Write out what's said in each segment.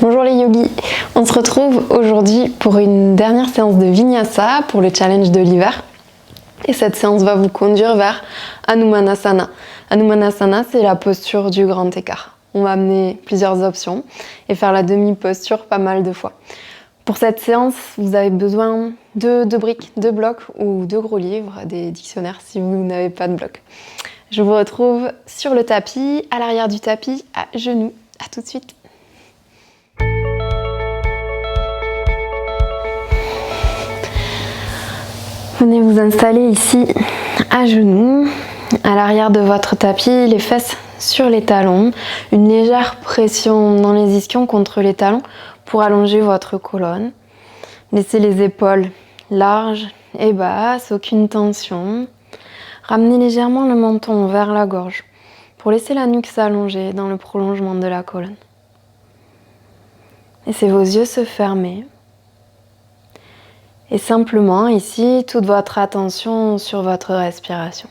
Bonjour les yogis, on se retrouve aujourd'hui pour une dernière séance de Vinyasa pour le challenge de l'hiver. Et cette séance va vous conduire vers Hanumanasana. Hanumanasana, c'est la posture du grand écart. On va amener plusieurs options et faire la demi-posture pas mal de fois. Pour cette séance, vous avez besoin de briques, de blocs ou de gros livres, des dictionnaires si vous n'avez pas de blocs. Je vous retrouve sur le tapis, à l'arrière du tapis, à genoux. À tout de suite. Venez vous installer ici à genoux, à l'arrière de votre tapis, les fesses sur les talons, une légère pression dans les ischions contre les talons pour allonger votre colonne. Laissez les épaules larges et basses, aucune tension. Ramenez légèrement le menton vers la gorge pour laisser la nuque s'allonger dans le prolongement de la colonne. Laissez vos yeux se fermer. Et simplement ici, toute votre attention sur votre respiration.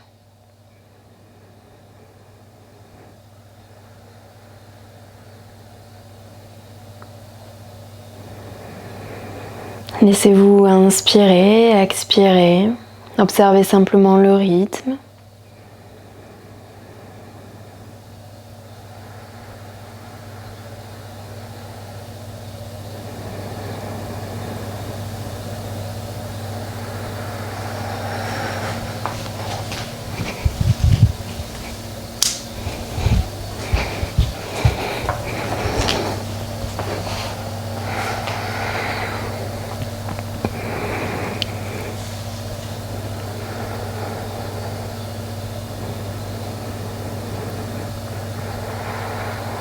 Laissez-vous inspirer, expirer. Observez simplement le rythme.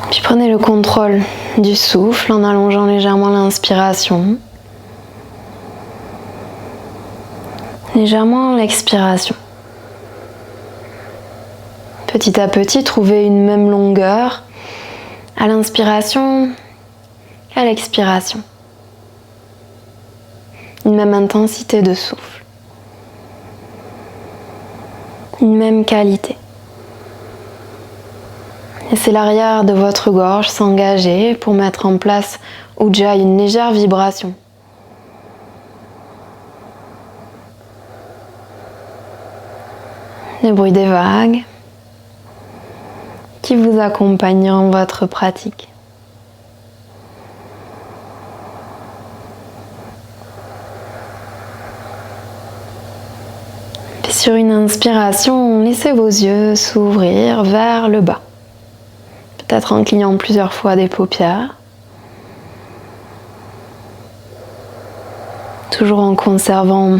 Puis prenez le contrôle du souffle en allongeant légèrement l'inspiration, légèrement l'expiration. Petit à petit, trouvez une même longueur à l'inspiration et à l'expiration. Une même intensité de souffle. Une même qualité. Laissez l'arrière de votre gorge s'engager pour mettre en place Ujjayi, une légère vibration. Le bruit des vagues qui vous accompagne dans votre pratique. Puis sur une inspiration, laissez vos yeux s'ouvrir vers le bas. Peut-être en clignant plusieurs fois des paupières. Toujours en conservant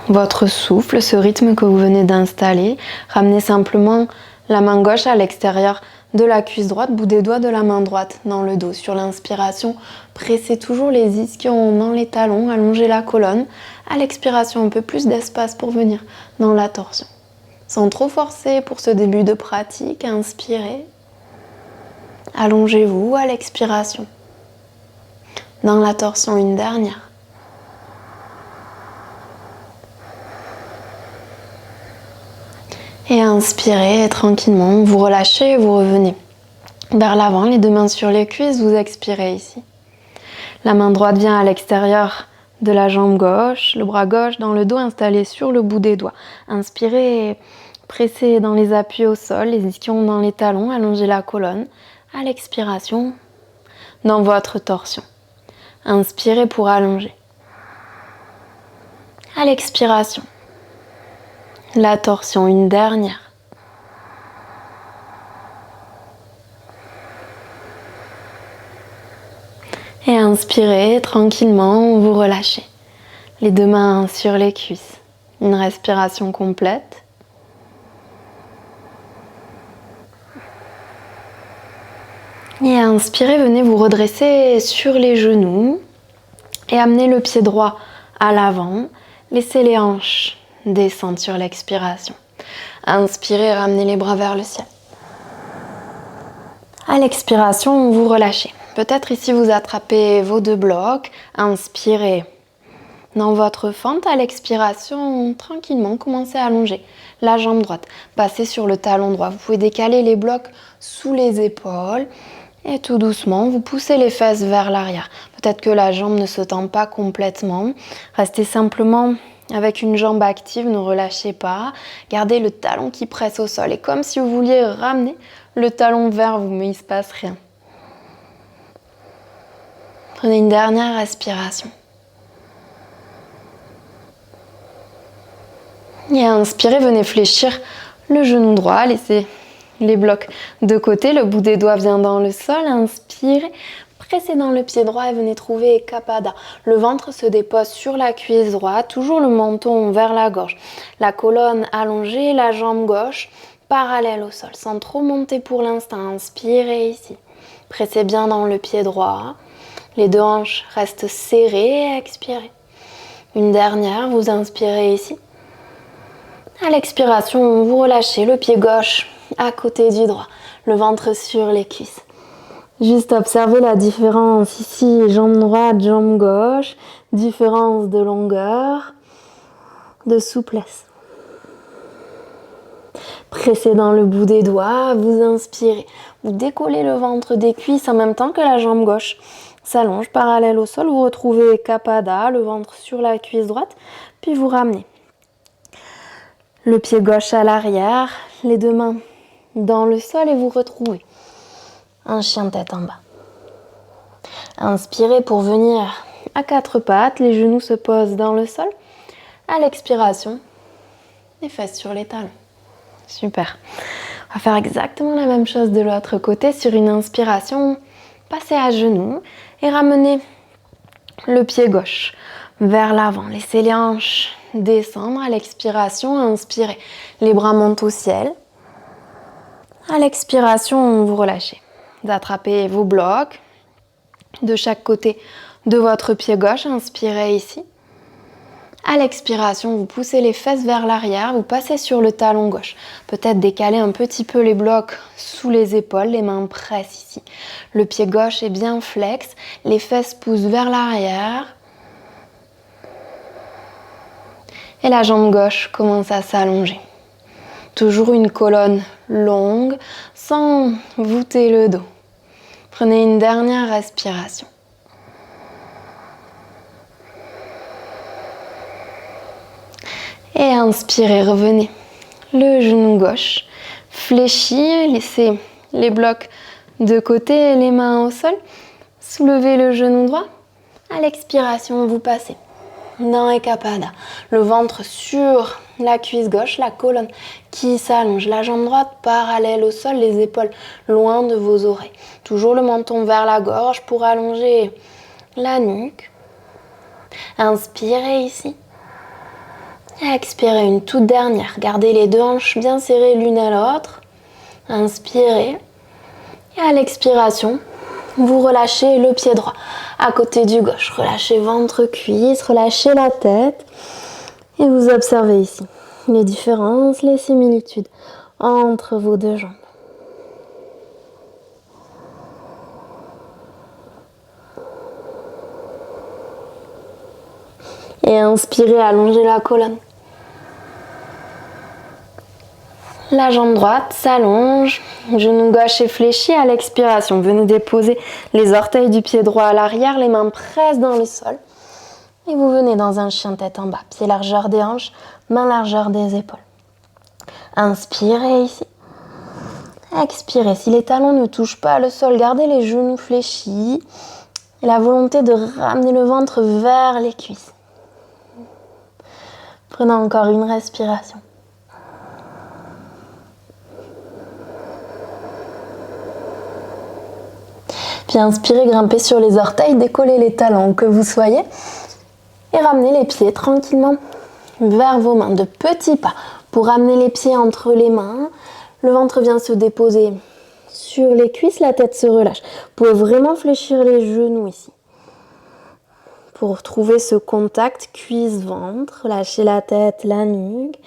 votre souffle, ce rythme que vous venez d'installer. Ramenez simplement la main gauche à l'extérieur de la cuisse droite, bout des doigts de la main droite dans le dos. Sur l'inspiration, pressez toujours les ischions dans les talons, allongez la colonne. À l'expiration, un peu plus d'espace pour venir dans la torsion. Sans trop forcer pour ce début de pratique, inspirez. Allongez-vous à l'expiration. Dans la torsion, une dernière. Et inspirez et tranquillement, vous relâchez et vous revenez vers l'avant, les deux mains sur les cuisses, vous expirez ici. La main droite vient à l'extérieur de la jambe gauche, le bras gauche dans le dos installé sur le bout des doigts. Inspirez, pressez dans les appuis au sol, les ischions dans les talons, allongez la colonne. À l'expiration, dans votre torsion. Inspirez pour allonger. À l'expiration, la torsion, une dernière. Et inspirez tranquillement, vous relâchez. Les deux mains sur les cuisses. Une respiration complète. Et inspirez, venez vous redresser sur les genoux et amenez le pied droit à l'avant. Laissez les hanches descendre sur l'expiration. Inspirez, ramenez les bras vers le ciel. À l'expiration, vous relâchez. Peut-être ici vous attrapez vos deux blocs. Inspirez dans votre fente. À l'expiration, tranquillement, commencez à allonger la jambe droite. Passez sur le talon droit. Vous pouvez décaler les blocs sous les épaules. Et tout doucement, vous poussez les fesses vers l'arrière. Peut-être que la jambe ne se tend pas complètement. Restez simplement avec une jambe active, ne relâchez pas. Gardez le talon qui presse au sol. Et comme si vous vouliez ramener le talon vers vous, mais il ne se passe rien. Prenez une dernière respiration. Et inspirez, venez fléchir le genou droit. Laissez les blocs de côté. Le bout des doigts vient dans le sol. Inspirez. Pressez dans le pied droit et venez trouver Kapada. Le ventre se dépose sur la cuisse droite, toujours le menton vers la gorge. La colonne allongée, la jambe gauche parallèle au sol, sans trop monter pour l'instant. Inspirez ici. Pressez bien dans le pied droit. Les deux hanches restent serrées et expirez. Une dernière, vous inspirez ici. À l'expiration, vous relâchez le pied gauche à côté du droit, le ventre sur les cuisses. Juste observez la différence ici, jambe droite, jambe gauche, différence de longueur, de souplesse. Pressez dans le bout des doigts, vous inspirez. Vous décollez le ventre des cuisses en même temps que la jambe gauche s'allonge parallèle au sol. Vous retrouvez Kapada, le ventre sur la cuisse droite, puis vous ramenez. Le pied gauche à l'arrière, les deux mains dans le sol et vous retrouvez un chien tête en bas. Inspirez pour venir à quatre pattes, les genoux se posent dans le sol. À l'expiration, les fesses sur les talons. Super. On va faire exactement la même chose de l'autre côté. Sur une inspiration, passez à genoux et ramenez le pied gauche vers l'avant. Laissez les hanches descendre. À l'expiration, inspirez. Les bras montent au ciel. À l'expiration, vous relâchez. Vous attrapez vos blocs de chaque côté de votre pied gauche. Inspirez ici. À l'expiration, vous poussez les fesses vers l'arrière. Vous passez sur le talon gauche. Peut-être décaler un petit peu les blocs sous les épaules. Les mains pressent ici. Le pied gauche est bien flex. Les fesses poussent vers l'arrière. Et la jambe gauche commence à s'allonger. Toujours une colonne longue, sans voûter le dos. Prenez une dernière respiration. Et inspirez, revenez. Le genou gauche fléchit, laissez les blocs de côté, les mains au sol. Soulevez le genou droit. À l'expiration, vous passez dans Ekapada. Le ventre sur la cuisse gauche, la colonne qui s'allonge, la jambe droite parallèle au sol, les épaules loin de vos oreilles. Toujours le menton vers la gorge pour allonger la nuque. Inspirez ici. Expirez une toute dernière. Gardez les deux hanches bien serrées l'une à l'autre. Inspirez. Et à l'expiration, vous relâchez le pied droit à côté du gauche. Relâchez ventre, cuisse, relâchez la tête. Et vous observez ici les différences, les similitudes entre vos deux jambes. Et inspirez, allongez la colonne. La jambe droite s'allonge, genou gauche est fléchi. À l'expiration, venez déposer les orteils du pied droit à l'arrière, les mains pressent dans le sol. Et vous venez dans un chien tête en bas, pied largeur des hanches, main largeur des épaules. Inspirez ici. Expirez. Si les talons ne touchent pas le sol, gardez les genoux fléchis. Et la volonté de ramener le ventre vers les cuisses. Prenez encore une respiration. Puis inspirez, grimpez sur les orteils, décollez les talons où que vous soyez. Et ramenez les pieds tranquillement vers vos mains. De petits pas pour ramener les pieds entre les mains. Le ventre vient se déposer sur les cuisses, la tête se relâche. Vous pouvez vraiment fléchir les genoux ici. Pour trouver ce contact cuisse-ventre, lâchez la tête, la nuque.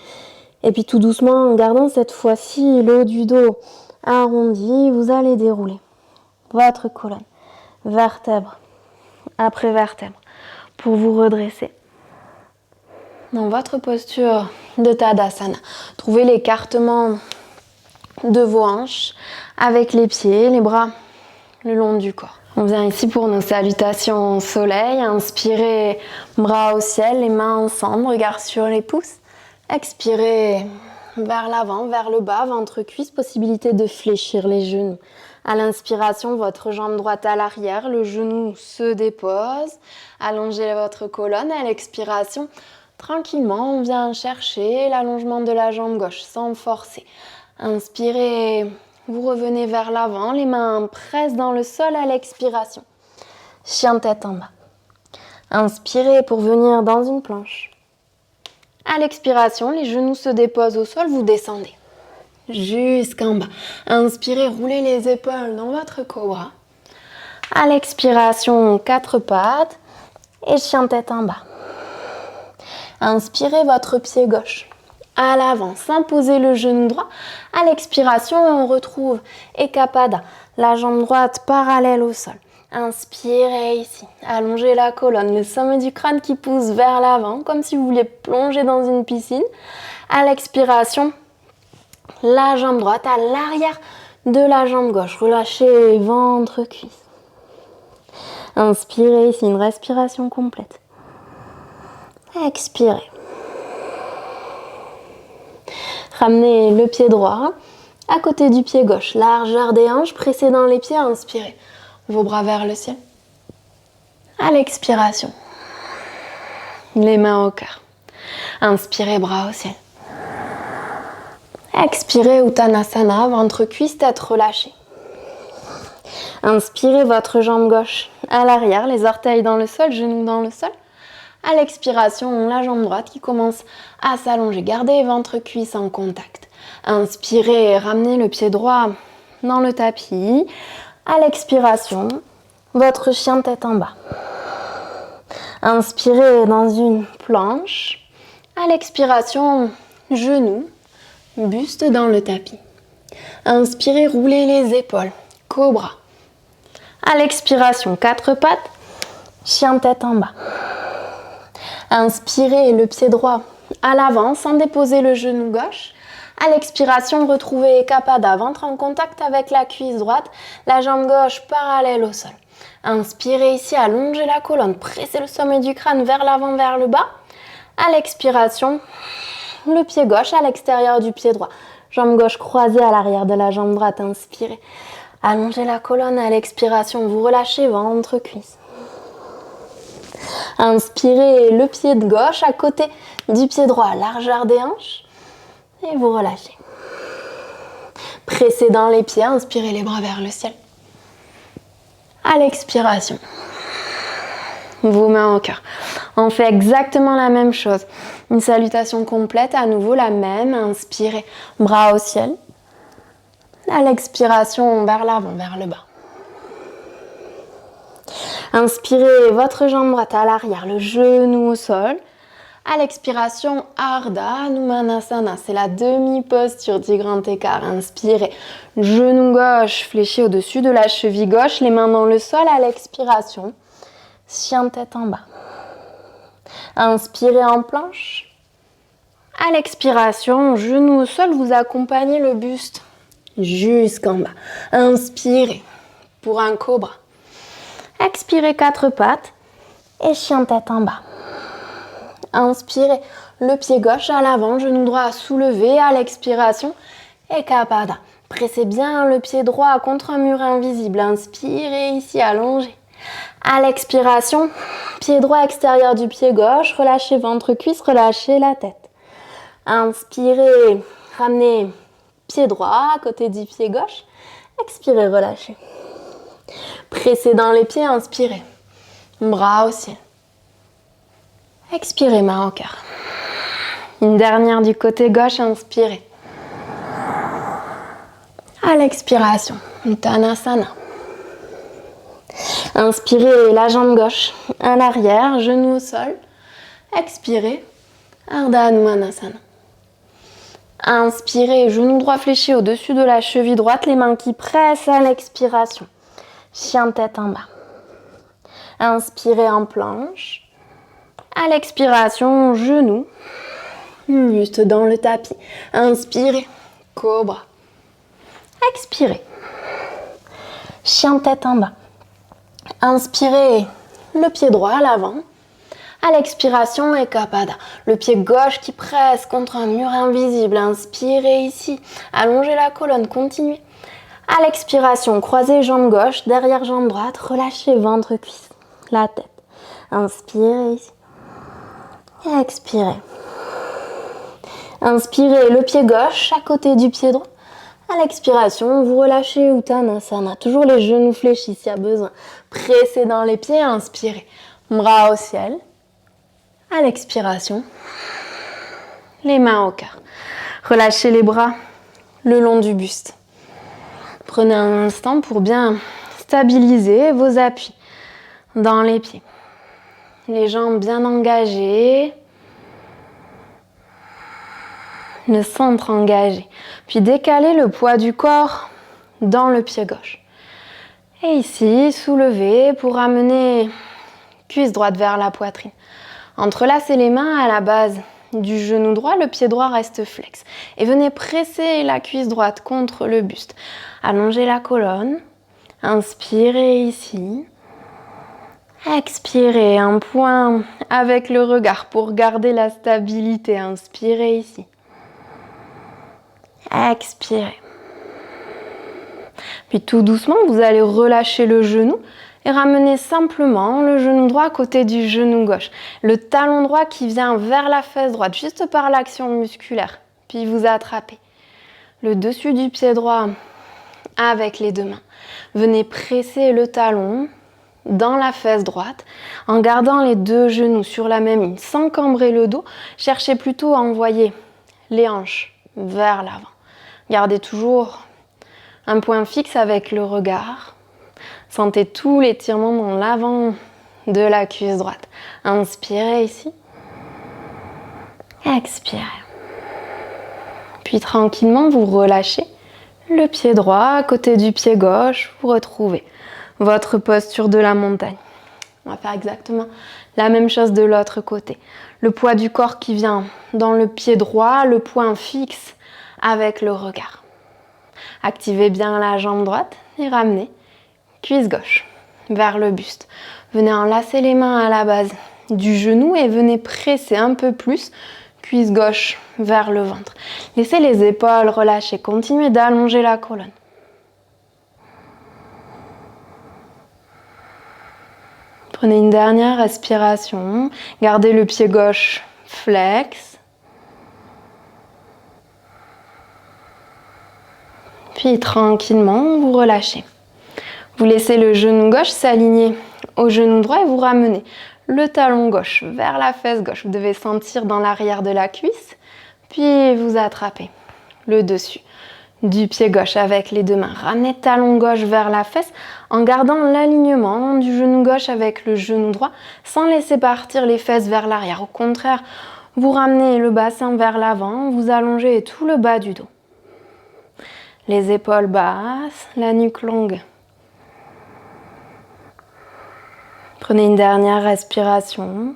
Et puis tout doucement, en gardant cette fois-ci le haut du dos arrondi, vous allez dérouler votre colonne, vertèbre après vertèbre, pour vous redresser dans votre posture de Tadasana. Trouvez l'écartement de vos hanches avec les pieds, les bras le long du corps. On vient ici pour nos salutations au soleil. Inspirez, bras au ciel, les mains ensemble, regard sur les pouces. Expirez vers l'avant, vers le bas, ventre-cuisse, possibilité de fléchir les genoux. À l'inspiration, votre jambe droite à l'arrière, le genou se dépose. Allongez votre colonne. À l'expiration, tranquillement, on vient chercher l'allongement de la jambe gauche sans forcer. Inspirez, vous revenez vers l'avant, les mains pressent dans le sol à l'expiration. Chien tête en bas. Inspirez pour venir dans une planche. À l'expiration, les genoux se déposent au sol, vous descendez jusqu'en bas. Inspirez, roulez les épaules dans votre cobra. À l'expiration, 4 pattes et chien tête en bas. Inspirez votre pied gauche à l'avant sans poser le genou droit. À l'expiration, on retrouve Ekapada, la jambe droite parallèle au sol. Inspirez ici, allongez la colonne, le sommet du crâne qui pousse vers l'avant, comme si vous vouliez plonger dans une piscine. À l'expiration, la jambe droite à l'arrière de la jambe gauche. Relâchez ventre, cuisse. Inspirez ici, une respiration complète. Expirez. Ramenez le pied droit à côté du pied gauche. Largeur des hanches, pressez dans les pieds, inspirez. Vos bras vers le ciel. À l'expiration, les mains au cœur. Inspirez, bras au ciel. Expirez, Uttanasana, ventre cuisse, tête relâchée. Inspirez votre jambe gauche à l'arrière, les orteils dans le sol, genoux dans le sol. À l'expiration, la jambe droite qui commence à s'allonger. Gardez ventre cuisse en contact. Inspirez, ramenez le pied droit dans le tapis. À l'expiration, votre chien tête en bas. Inspirez dans une planche. À l'expiration, genoux, buste dans le tapis. Inspirez, roulez les épaules, cobra. À l'expiration, 4 pattes, chien tête en bas. Inspirez le pied droit à l'avant sans déposer le genou gauche. À l'expiration, retrouvez Ekapada, ventre en contact avec la cuisse droite, la jambe gauche parallèle au sol. Inspirez ici, allongez la colonne, pressez le sommet du crâne vers l'avant, vers le bas. À l'expiration, le pied gauche à l'extérieur du pied droit. Jambe gauche croisée à l'arrière de la jambe droite. Inspirez, allongez la colonne. À l'expiration, vous relâchez ventre, cuisse. Inspirez le pied de gauche à côté du pied droit, largeur des hanches. Et vous relâchez. Pressez dans les pieds, inspirez les bras vers le ciel. À l'expiration, vos mains au cœur. On fait exactement la même chose. Une salutation complète, à nouveau la même. Inspirez, bras au ciel. À l'expiration, vers l'avant, vers le bas. Inspirez votre jambe droite à l'arrière, le genou au sol. À l'expiration, Ardha Hanumanasana, c'est la demi-posture du grand écart. Inspirez, genou gauche fléchi au-dessus de la cheville gauche, les mains dans le sol. À l'expiration, chien tête en bas. Inspirez en planche. À l'expiration, genou au sol, vous accompagnez le buste jusqu'en bas. Inspirez pour un cobra. Expirez 4 pattes et chien tête en bas. Inspirez le pied gauche à l'avant, genou droit soulevé. À l'expiration, Ekapada. Pressez bien le pied droit contre un mur invisible. Inspirez ici, allongez. À l'expiration, pied droit extérieur du pied gauche. Relâchez ventre cuisse, relâchez la tête. Inspirez, ramenez pied droit à côté du pied gauche. Expirez, relâchez. Pressez dans les pieds, inspirez. Bras au ciel. Expirez, main au cœur. Une dernière du côté gauche, inspirez. À l'expiration, Uttanasana. Inspirez la jambe gauche à l'arrière, genou au sol. Expirez, Ardha Hanumanasana. Inspirez, genou droit fléchi au-dessus de la cheville droite, les mains qui pressent à l'expiration. Chien tête en bas. Inspirez en planche. À l'expiration, genou, buste dans le tapis. Inspirez, cobra. Expirez. chien tête en bas. Inspirez, le pied droit à l'avant. À l'expiration, Ekapada. Le pied gauche qui presse contre un mur invisible. Inspirez ici. Allongez la colonne, continuez. À l'expiration, croisez jambe gauche, derrière jambe droite. Relâchez ventre, cuisse, la tête. Inspirez ici. Et expirez. Inspirez le pied gauche à côté du pied droit. À l'expiration, vous relâchez Uttanasana. Toujours les genoux fléchis s'il y a besoin. Pressez dans les pieds, inspirez. Bras au ciel. À l'expiration, les mains au cœur. Relâchez les bras le long du buste. Prenez un instant pour bien stabiliser vos appuis dans les pieds. Les jambes bien engagées. Le centre engagé. Puis décalez le poids du corps dans le pied gauche. Et ici, soulevez pour amener cuisse droite vers la poitrine. Entrelacez les mains à la base du genou droit, le pied droit reste flex. Et venez presser la cuisse droite contre le buste. Allongez la colonne. Inspirez ici. Expirez, un point avec le regard pour garder la stabilité. Inspirez ici. Expirez. Puis tout doucement, vous allez relâcher le genou et ramener simplement le genou droit à côté du genou gauche. Le talon droit qui vient vers la fesse droite, juste par l'action musculaire. Puis vous attrapez le dessus du pied droit avec les deux mains. Venez presser le talon dans la fesse droite en gardant les deux genoux sur la même ligne, sans cambrer le dos. Cherchez plutôt à envoyer les hanches vers l'avant. Gardez toujours un point fixe avec le regard. Sentez tout l'étirement dans l'avant de la cuisse droite. Inspirez ici. Expirez. Puis tranquillement, vous relâchez le pied droit à côté du pied gauche. Vous retrouvez votre posture de la montagne. On va faire exactement la même chose de l'autre côté. Le poids du corps qui vient dans le pied droit, le point fixe avec le regard. Activez bien la jambe droite et ramenez cuisse gauche vers le buste. Venez enlacer les mains à la base du genou et venez presser un peu plus cuisse gauche vers le ventre. Laissez les épaules relâcher. Continuez d'allonger la colonne. Prenez une dernière respiration. Gardez le pied gauche flex. Puis tranquillement, vous relâchez. Vous laissez le genou gauche s'aligner au genou droit et vous ramenez le talon gauche vers la fesse gauche. Vous devez sentir dans l'arrière de la cuisse, puis vous attrapez le dessus du pied gauche avec les deux mains. Ramenez talon gauche vers la fesse en gardant l'alignement du genou gauche avec le genou droit sans laisser partir les fesses vers l'arrière. Au contraire, vous ramenez le bassin vers l'avant, vous allongez tout le bas du dos. Les épaules basses, la nuque longue. Prenez une dernière respiration.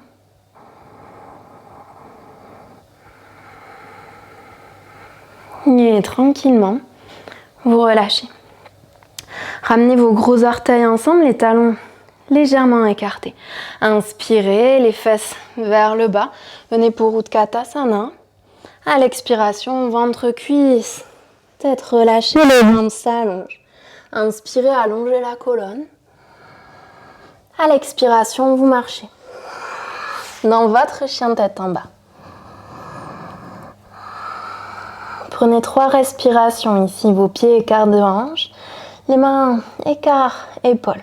Et tranquillement, vous relâchez. Ramenez vos gros orteils ensemble, les talons légèrement écartés. Inspirez, les fesses vers le bas. Venez pour Utkatasana. À l'expiration, ventre, cuisse. Tête relâchée, les jambes s'allongent. Inspirez, allongez la colonne. À l'expiration, vous marchez dans votre chien tête en bas. Prenez 3 respirations ici, vos pieds écart de hanche, les mains écart épaules.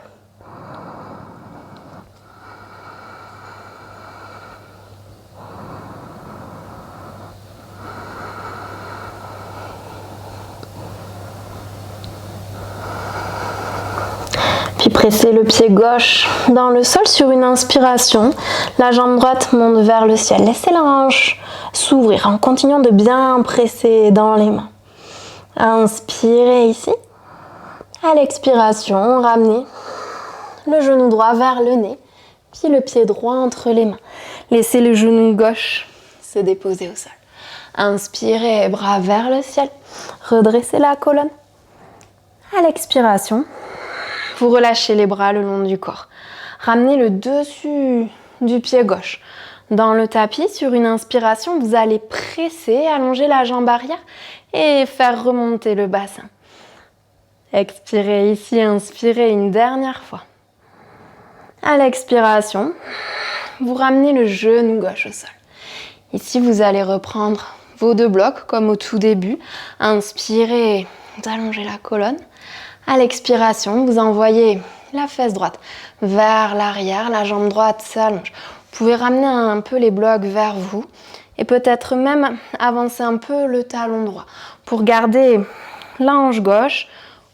Puis pressez le pied gauche dans le sol sur une inspiration. La jambe droite monte vers le ciel. Laissez la hanche s'ouvrir en continuant de bien presser dans les mains. Inspirez ici. À l'expiration, ramenez le genou droit vers le nez. Puis le pied droit entre les mains. Laissez le genou gauche se déposer au sol. Inspirez, bras vers le ciel. Redressez la colonne. À l'expiration, Vous relâchez les bras le long du corps. Ramenez le dessus du pied gauche dans le tapis. Sur une inspiration, vous allez presser, allonger la jambe arrière et faire remonter le bassin. Expirez ici, inspirez une dernière fois. À l'expiration, vous ramenez le genou gauche au sol. Ici, vous allez reprendre vos 2 blocs comme au tout début. Inspirez, vous allongez la colonne. À l'expiration, vous envoyez la fesse droite vers l'arrière, la jambe droite s'allonge. Vous pouvez ramener un peu les blocs vers vous et peut-être même avancer un peu le talon droit pour garder la hanche gauche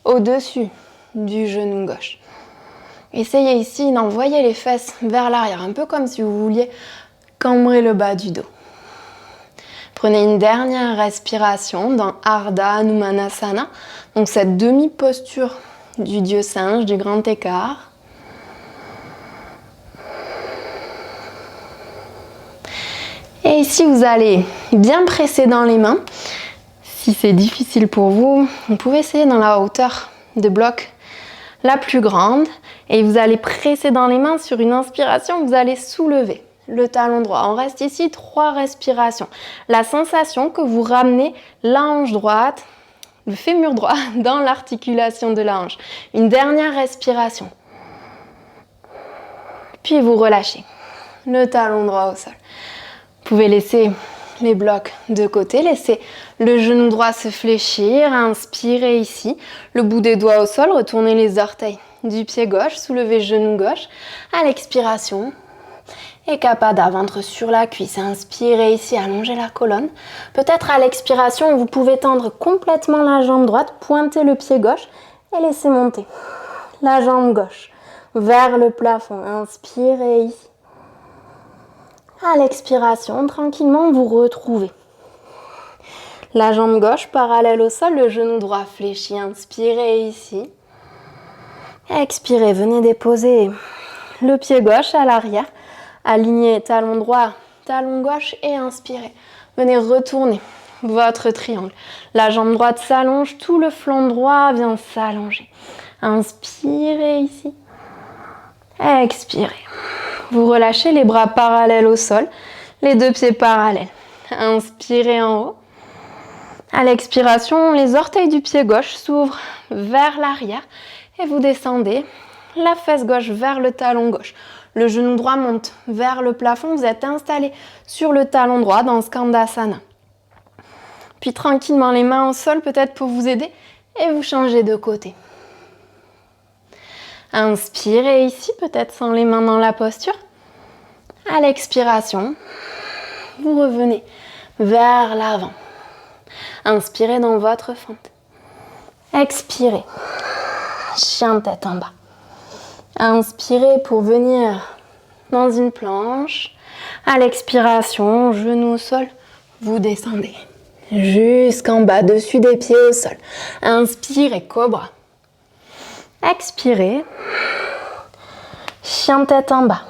au-dessus du genou gauche. Essayez ici d'envoyer les fesses vers l'arrière, un peu comme si vous vouliez cambrer le bas du dos. Prenez une dernière respiration dans Ardha Hanumanasana, donc cette demi-posture du dieu singe, du grand écart. Et ici, vous allez bien presser dans les mains. Si c'est difficile pour vous, vous pouvez essayer dans la hauteur de bloc la plus grande. Et vous allez presser dans les mains. Sur une inspiration, vous allez soulever le talon droit. On reste ici 3 respirations. La sensation que vous ramenez la hanche droite, le fémur droit dans l'articulation de la hanche. Une dernière respiration. Puis vous relâchez le talon droit au sol. Vous pouvez laisser les blocs de côté, laissez le genou droit se fléchir, inspirez ici, le bout des doigts au sol, retournez les orteils du pied gauche, soulevez genou gauche. À l'expiration, Ekapada, ventre sur la cuisse. Inspirez ici, allongez la colonne. Peut-être à l'expiration, vous pouvez tendre complètement la jambe droite, pointer le pied gauche et laisser monter la jambe gauche vers le plafond. Inspirez ici. À l'expiration, tranquillement, vous retrouvez la jambe gauche parallèle au sol, le genou droit fléchi. Inspirez ici. Expirez, venez déposer le pied gauche à l'arrière. Alignez talon droit, talon gauche et inspirez. Venez retourner votre triangle. La jambe droite s'allonge, tout le flanc droit vient s'allonger. Inspirez ici. Expirez. Vous relâchez les bras parallèles au sol, les 2 pieds parallèles. Inspirez en haut. À l'expiration, les orteils du pied gauche s'ouvrent vers l'arrière et vous descendez la fesse gauche vers le talon gauche. Le genou droit monte vers le plafond. Vous êtes installé sur le talon droit dans Skandasana. Puis tranquillement les mains au sol peut-être pour vous aider et vous changez de côté. Inspirez ici, peut-être sans les mains dans la posture. À l'expiration, vous revenez vers l'avant. Inspirez dans votre fente. Expirez. Chien tête en bas. Inspirez pour venir dans une planche. À l'expiration, genou au sol, vous descendez jusqu'en bas, dessus des pieds au sol. Inspirez, cobra. Expirez. Chien tête en bas.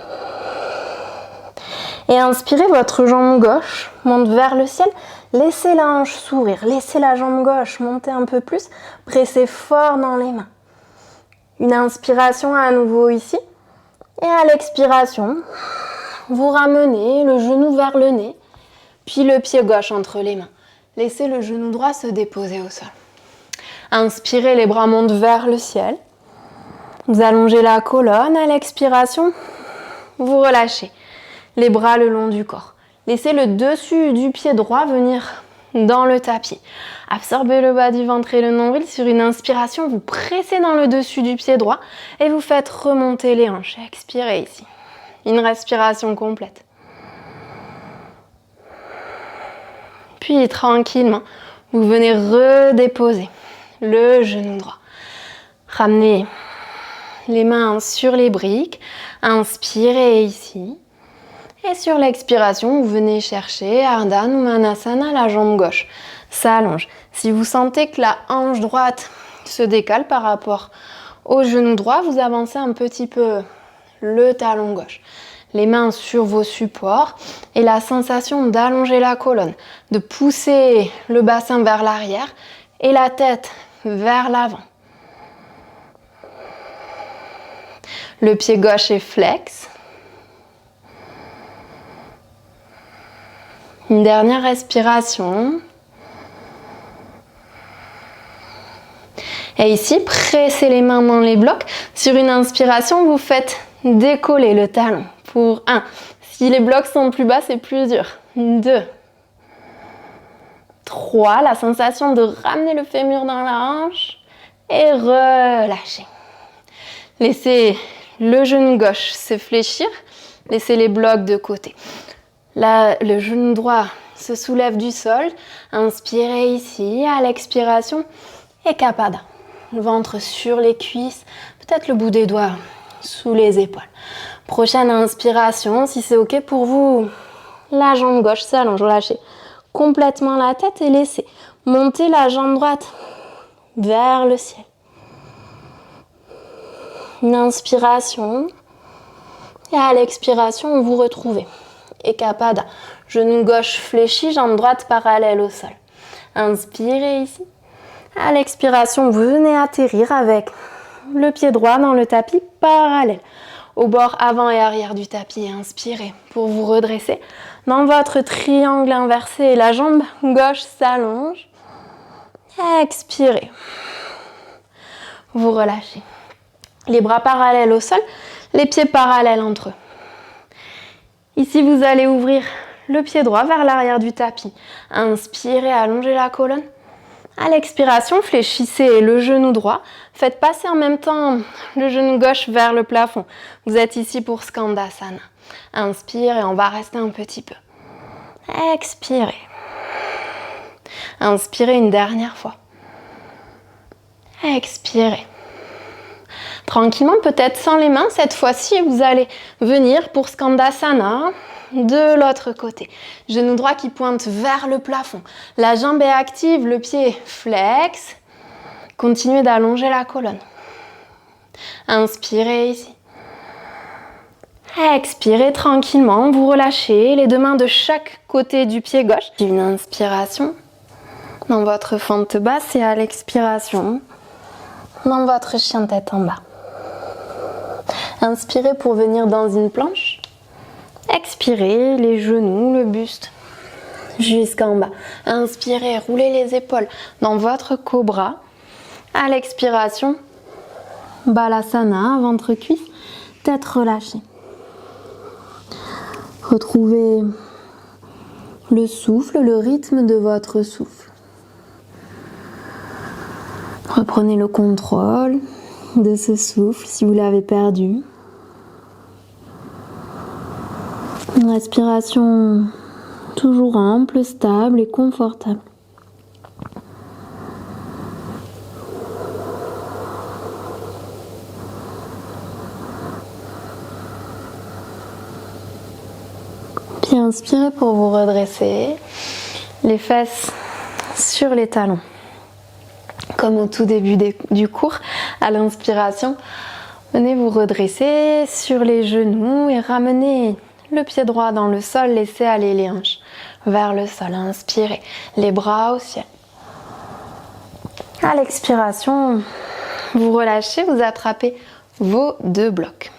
Et inspirez, votre jambe gauche monte vers le ciel. Laissez la hanche s'ouvrir. Laissez la jambe gauche monter un peu plus. Pressez fort dans les mains. Une inspiration à nouveau ici. Et à l'expiration, vous ramenez le genou vers le nez. Puis le pied gauche entre les mains. Laissez le genou droit se déposer au sol. Inspirez, les bras montent vers le ciel. Vous allongez la colonne. À l'expiration, vous relâchez les bras le long du corps. Laissez le dessus du pied droit venir dans le tapis. Absorbez le bas du ventre et le nombril. Sur une inspiration, vous pressez dans le dessus du pied droit et vous faites remonter les hanches. Expirez ici. Une respiration complète. Puis tranquillement, vous venez redéposer le genou droit. Ramenez les mains sur les briques. Inspirez ici. Et sur l'expiration, vous venez chercher Ardha Hanumanasana, la jambe gauche s'allonge. Si vous sentez que la hanche droite se décale par rapport au genou droit, vous avancez un petit peu le talon gauche. Les mains sur vos supports et la sensation d'allonger la colonne, de pousser le bassin vers l'arrière et la tête vers l'avant. Le pied gauche est flex. Une dernière respiration. Et ici, pressez les mains dans les blocs. Sur une inspiration, vous faites décoller le talon. Pour 1. Si les blocs sont plus bas, c'est plus dur. 2. 3. La sensation de ramener le fémur dans la hanche. Et relâchez. Laissez le genou gauche se fléchir. Laissez les blocs de côté. Là, le genou droit se soulève du sol. Inspirez ici. À l'expiration, Ekapada. Le ventre sur les cuisses. Peut-être le bout des doigts sous les épaules. Prochaine inspiration, si c'est ok pour vous, la jambe gauche s'allonge, relâchez complètement la tête et laissez monter la jambe droite vers le ciel. Une inspiration et à l'expiration, vous retrouvez Ekapada. Genou gauche fléchi, jambe droite parallèle au sol. Inspirez ici. À l'expiration, vous venez atterrir avec le pied droit dans le tapis parallèle au bord avant et arrière du tapis. Inspirez pour vous redresser. Dans votre triangle inversé, la jambe gauche s'allonge. Expirez. Vous relâchez. Les bras parallèles au sol, les pieds parallèles entre eux. Ici, vous allez ouvrir le pied droit vers l'arrière du tapis. Inspirez, allongez la colonne. À l'expiration, fléchissez le genou droit. Faites passer en même temps le genou gauche vers le plafond. Vous êtes ici pour Skandasana. Inspirez, on va rester un petit peu. Expirez. Inspirez une dernière fois. Expirez. Tranquillement, peut-être sans les mains, cette fois-ci, vous allez venir pour Skandasana. De l'autre côté, genou droit qui pointe vers le plafond. La jambe est active, le pied flex. Continuez d'allonger la colonne. Inspirez ici. Expirez tranquillement, vous relâchez les deux mains de chaque côté du pied gauche. Une inspiration dans votre fente basse et à l'expiration dans votre chien tête en bas. Inspirez pour venir dans une planche. Expirez, les genoux, le buste jusqu'en bas. Inspirez, roulez les épaules dans votre cobra. À l'expiration, Balasana, ventre cuisse, tête relâchée. Retrouvez le souffle, le rythme de votre souffle. Reprenez le contrôle de ce souffle si vous l'avez perdu. Une respiration toujours ample, stable et confortable. Puis inspirez pour vous redresser, les fesses sur les talons. Comme au tout début du cours, à l'inspiration, venez vous redresser sur les genoux et ramenez le pied droit dans le sol, laissez aller les hanches vers le sol. Inspirez, les bras au ciel. À l'expiration, vous relâchez, vous attrapez vos deux blocs.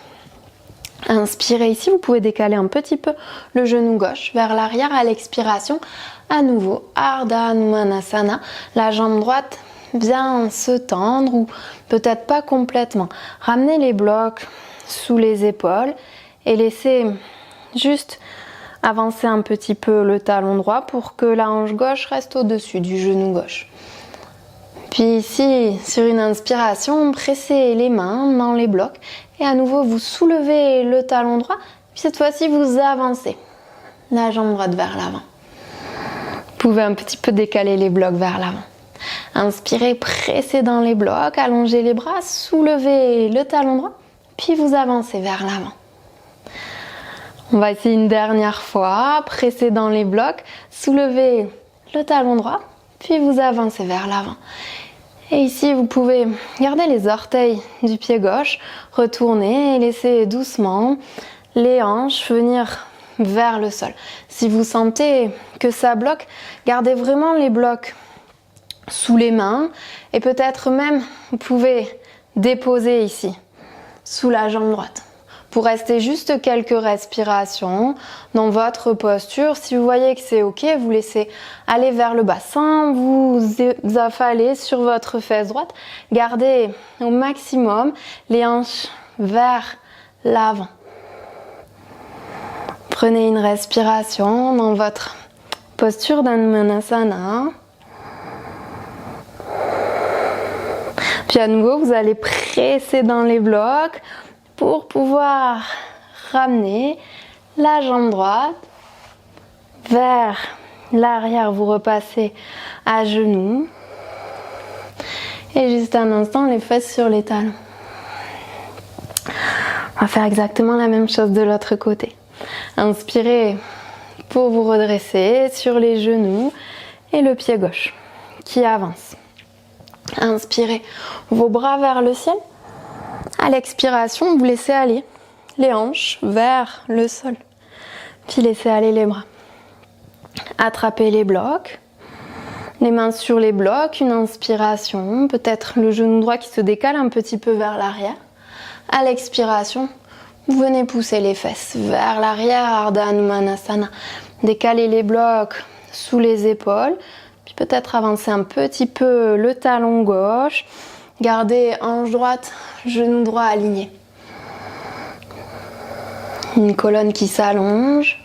Inspirez ici, vous pouvez décaler un petit peu le genou gauche vers l'arrière. À l'expiration, à nouveau, Ardha Hanumanasana, la jambe droite vient se tendre ou peut-être pas complètement. Ramenez les blocs sous les épaules et laissez juste avancer un petit peu le talon droit pour que la hanche gauche reste au-dessus du genou gauche. Puis ici, sur une inspiration, pressez les mains dans les blocs et à nouveau vous soulevez le talon droit. Puis cette fois-ci, vous avancez la jambe droite vers l'avant. Vous pouvez un petit peu décaler les blocs vers l'avant. Inspirez, pressez dans les blocs, allongez les bras, soulevez le talon droit, puis vous avancez vers l'avant. On va essayer une dernière fois, pressez dans les blocs, soulevez le talon droit, puis vous avancez vers l'avant. Et ici, vous pouvez garder les orteils du pied gauche, retourner et laisser doucement les hanches venir vers le sol. Si vous sentez que ça bloque, gardez vraiment les blocs sous les mains et peut-être même vous pouvez déposer ici sous la jambe droite. Pour rester juste quelques respirations dans votre posture, si vous voyez que c'est ok, vous laissez aller vers le bas sans vous affaler sur votre fesse droite. Gardez au maximum les hanches vers l'avant. Prenez une respiration dans votre posture d'Anumanasana. Puis à nouveau, vous allez presser dans les blocs pour pouvoir ramener la jambe droite vers l'arrière. Vous repassez à genoux. Et juste un instant, les fesses sur les talons. On va faire exactement la même chose de l'autre côté. Inspirez pour vous redresser sur les genoux et le pied gauche qui avance. Inspirez vos bras vers le ciel. À l'expiration, vous laissez aller les hanches vers le sol. Puis laissez aller les bras. Attrapez les blocs. Les mains sur les blocs. Une inspiration. Peut-être le genou droit qui se décale un petit peu vers l'arrière. À l'expiration, vous venez pousser les fesses vers l'arrière. Ardha Hanumanasana. Décalez les blocs sous les épaules. Puis peut-être avancer un petit peu le talon gauche. Gardez hanche droite, genou droit aligné. Une colonne qui s'allonge.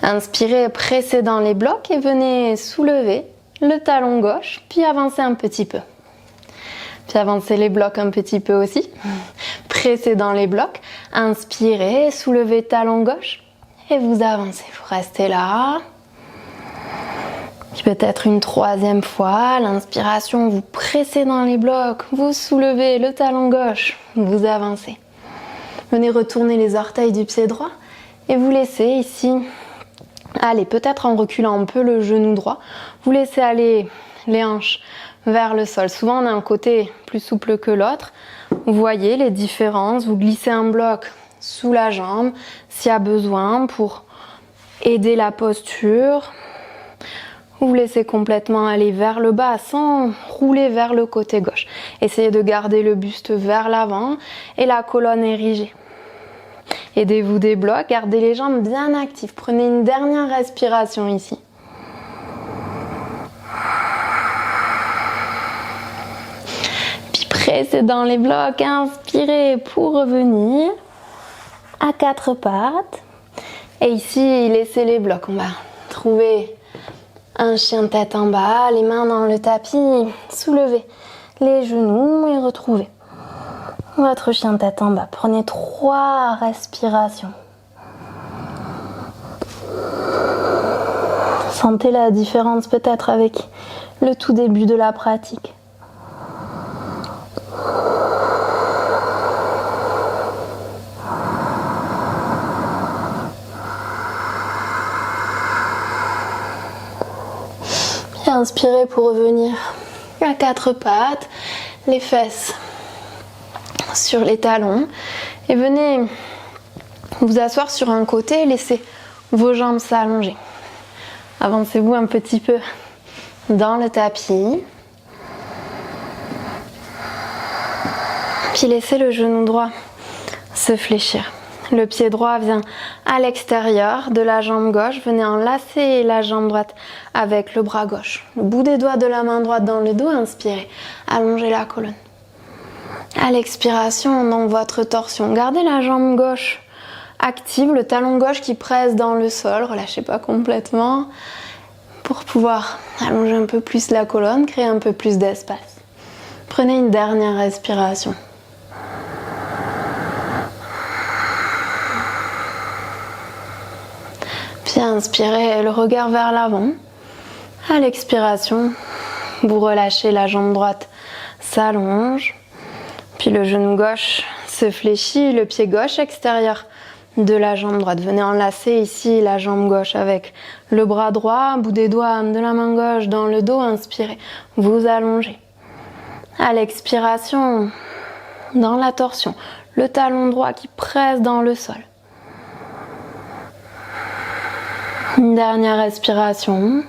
Inspirez, pressez dans les blocs et venez soulever le talon gauche, puis avancez un petit peu. Puis avancez les blocs un petit peu aussi. Pressez dans les blocs. Inspirez, soulevez talon gauche et vous avancez. Vous restez là. Puis peut-être une troisième fois, l'inspiration, vous pressez dans les blocs, vous soulevez le talon gauche, vous avancez. Venez retourner les orteils du pied droit et vous laissez ici, allez, peut-être en reculant un peu le genou droit, vous laissez aller les hanches vers le sol. Souvent on a un côté plus souple que l'autre. Vous voyez les différences, vous glissez un bloc sous la jambe s'il y a besoin pour aider la posture. Vous laissez complètement aller vers le bas sans rouler vers le côté gauche. Essayez de garder le buste vers l'avant et la colonne érigée. Aidez-vous des blocs, gardez les jambes bien actives. Prenez une dernière respiration ici. Puis pressez dans les blocs, inspirez pour revenir à quatre pattes. Et ici, laissez les blocs. On va trouver un chien tête en bas, les mains dans le tapis, soulevez les genoux et retrouvez votre chien tête en bas. Prenez 3 respirations. Sentez la différence peut-être avec le tout début de la pratique. Inspirez pour revenir à 4 pattes, les fesses sur les talons et venez vous asseoir sur un côté et laissez vos jambes s'allonger. Avancez-vous un petit peu dans le tapis. Puis laissez le genou droit se fléchir. Le pied droit vient à l'extérieur de la jambe gauche. Venez enlacer la jambe droite avec le bras gauche. Le bout des doigts de la main droite dans le dos. Inspirez. Allongez la colonne. À l'expiration, dans votre torsion, gardez la jambe gauche active, le talon gauche qui presse dans le sol. Relâchez pas complètement pour pouvoir allonger un peu plus la colonne, créer un peu plus d'espace. Prenez une dernière respiration. Puis inspirez le regard vers l'avant. À l'expiration, vous relâchez la jambe droite, s'allonge. Puis le genou gauche se fléchit, le pied gauche extérieur de la jambe droite. Venez enlacer ici la jambe gauche avec le bras droit, bout des doigts de la main gauche dans le dos. Inspirez, vous allongez. À l'expiration, dans la torsion, le talon droit qui presse dans le sol. Une dernière respiration.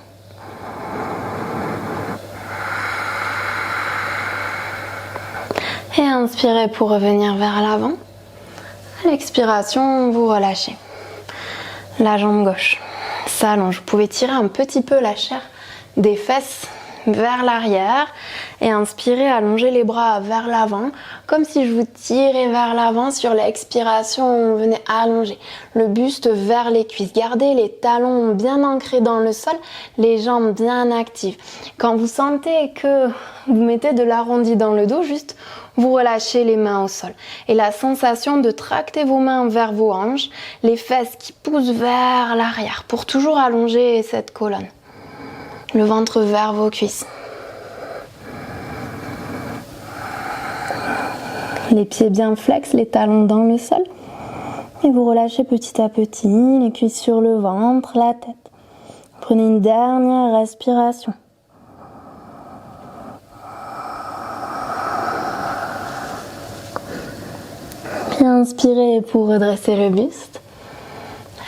Et inspirez pour revenir vers l'avant. À l'expiration, vous relâchez. La jambe gauche s'allonge. Vous pouvez tirer un petit peu la chair des fesses vers l'arrière et inspirez, allongez les bras vers l'avant comme si je vous tirais vers l'avant. Sur l'expiration, venez allonger le buste vers les cuisses. Gardez les talons bien ancrés dans le sol, les jambes bien actives. Quand vous sentez que vous mettez de l'arrondi dans le dos, juste vous relâchez les mains au sol. Et la sensation de tracter vos mains vers vos hanches, les fesses qui poussent vers l'arrière pour toujours allonger cette colonne. Le ventre vers vos cuisses. Les pieds bien flex, les talons dans le sol. Et vous relâchez petit à petit, les cuisses sur le ventre, la tête. Prenez une dernière respiration. Puis inspirez pour redresser le buste.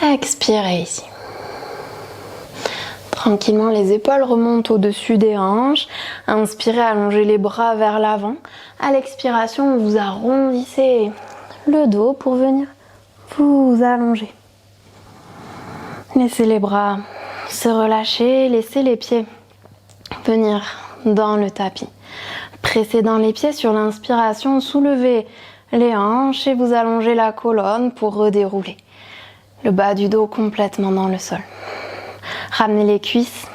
Expirez ici. Tranquillement, les épaules remontent au-dessus des hanches. Inspirez, allongez les bras vers l'avant. À l'expiration, vous arrondissez le dos pour venir vous allonger. Laissez les bras se relâcher, laissez les pieds venir dans le tapis. Pressez dans les pieds sur l'inspiration, soulevez les hanches et vous allongez la colonne pour redérouler. Le bas du dos complètement dans le sol. Ramenez les cuisses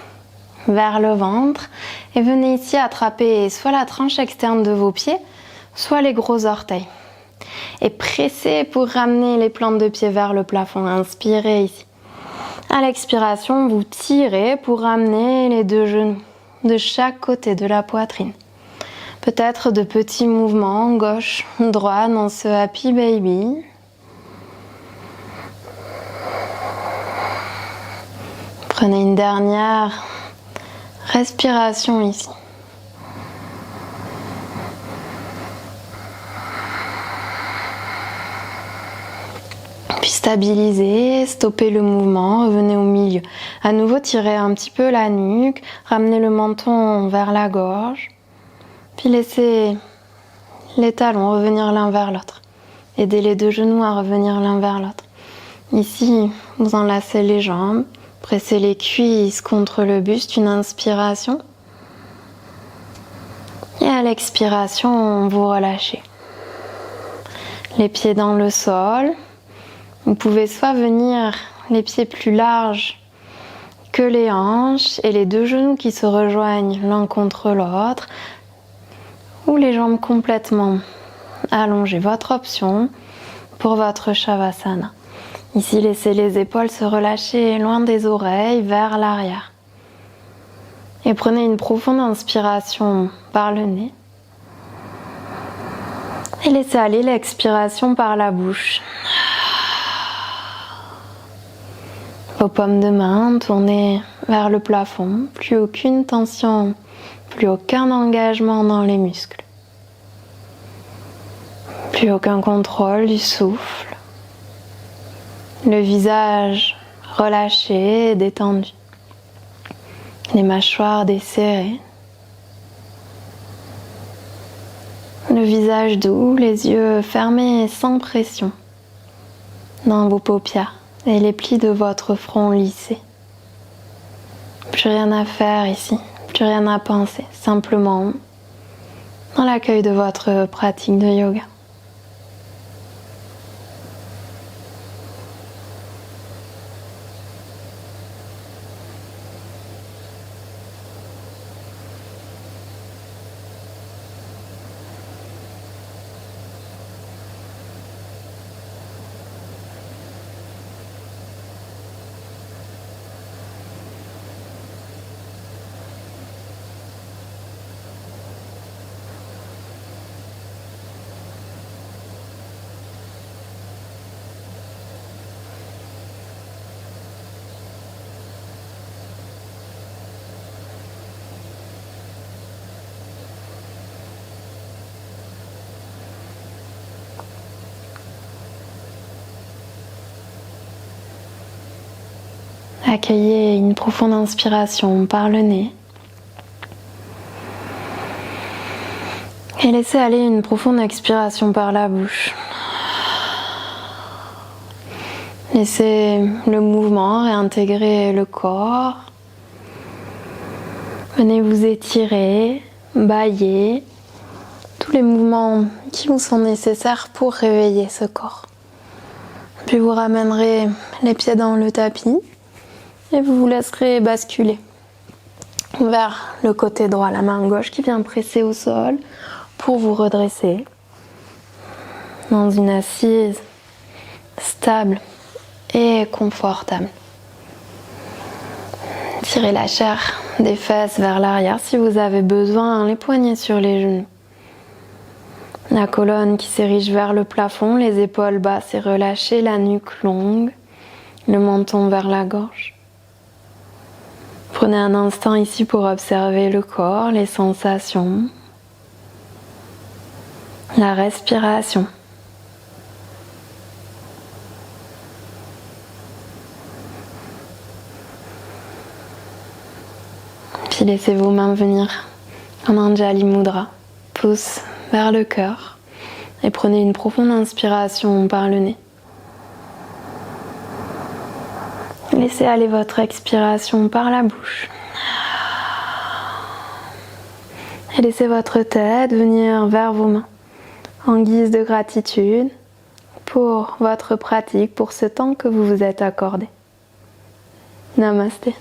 vers le ventre et venez ici attraper soit la tranche externe de vos pieds, soit les gros orteils. Et pressez pour ramener les plantes de pied vers le plafond. Inspirez ici. À l'expiration, vous tirez pour ramener les deux genoux de chaque côté de la poitrine. Peut-être de petits mouvements gauche, droite dans ce Happy Baby. Prenez une dernière respiration ici. Puis stabilisez, stoppez le mouvement, revenez au milieu. À nouveau, tirez un petit peu la nuque, ramenez le menton vers la gorge. Puis laissez les talons revenir l'un vers l'autre. Aidez les deux genoux à revenir l'un vers l'autre. Ici, vous enlacez les jambes. Pressez les cuisses contre le buste, une inspiration. Et à l'expiration, vous relâchez. Les pieds dans le sol. Vous pouvez soit venir les pieds plus larges que les hanches et les deux genoux qui se rejoignent l'un contre l'autre. Ou les jambes complètement allongées. Votre option pour votre Shavasana. Ici, laissez les épaules se relâcher loin des oreilles, vers l'arrière. Et prenez une profonde inspiration par le nez. Et laissez aller l'expiration par la bouche. Vos paumes de main tournées vers le plafond. Plus aucune tension, plus aucun engagement dans les muscles. Plus aucun contrôle du souffle. Le visage relâché et détendu. Les mâchoires desserrées. Le visage doux, les yeux fermés sans pression. Dans vos paupières et les plis de votre front lissés. Plus rien à faire ici, plus rien à penser. Simplement dans l'accueil de votre pratique de yoga. Accueillez une profonde inspiration par le nez. Et laissez aller une profonde expiration par la bouche. Laissez le mouvement réintégrer le corps. Venez vous étirer, bâiller, tous les mouvements qui vous sont nécessaires pour réveiller ce corps. Puis vous ramènerez les pieds dans le tapis et vous vous laisserez basculer vers le côté droit, la main gauche qui vient presser au sol pour vous redresser dans une assise stable et confortable. Tirez la chair des fesses vers l'arrière si vous avez besoin, les poignets sur les genoux. La colonne qui s'érige vers le plafond, les épaules basses et relâchées, la nuque longue, le menton vers la gorge. Prenez un instant ici pour observer le corps, les sensations, la respiration. Puis laissez vos mains venir en Anjali Mudra, pouce vers le cœur et prenez une profonde inspiration par le nez. Laissez aller votre expiration par la bouche. Et laissez votre tête venir vers vos mains en guise de gratitude pour votre pratique, pour ce temps que vous vous êtes accordé. Namasté.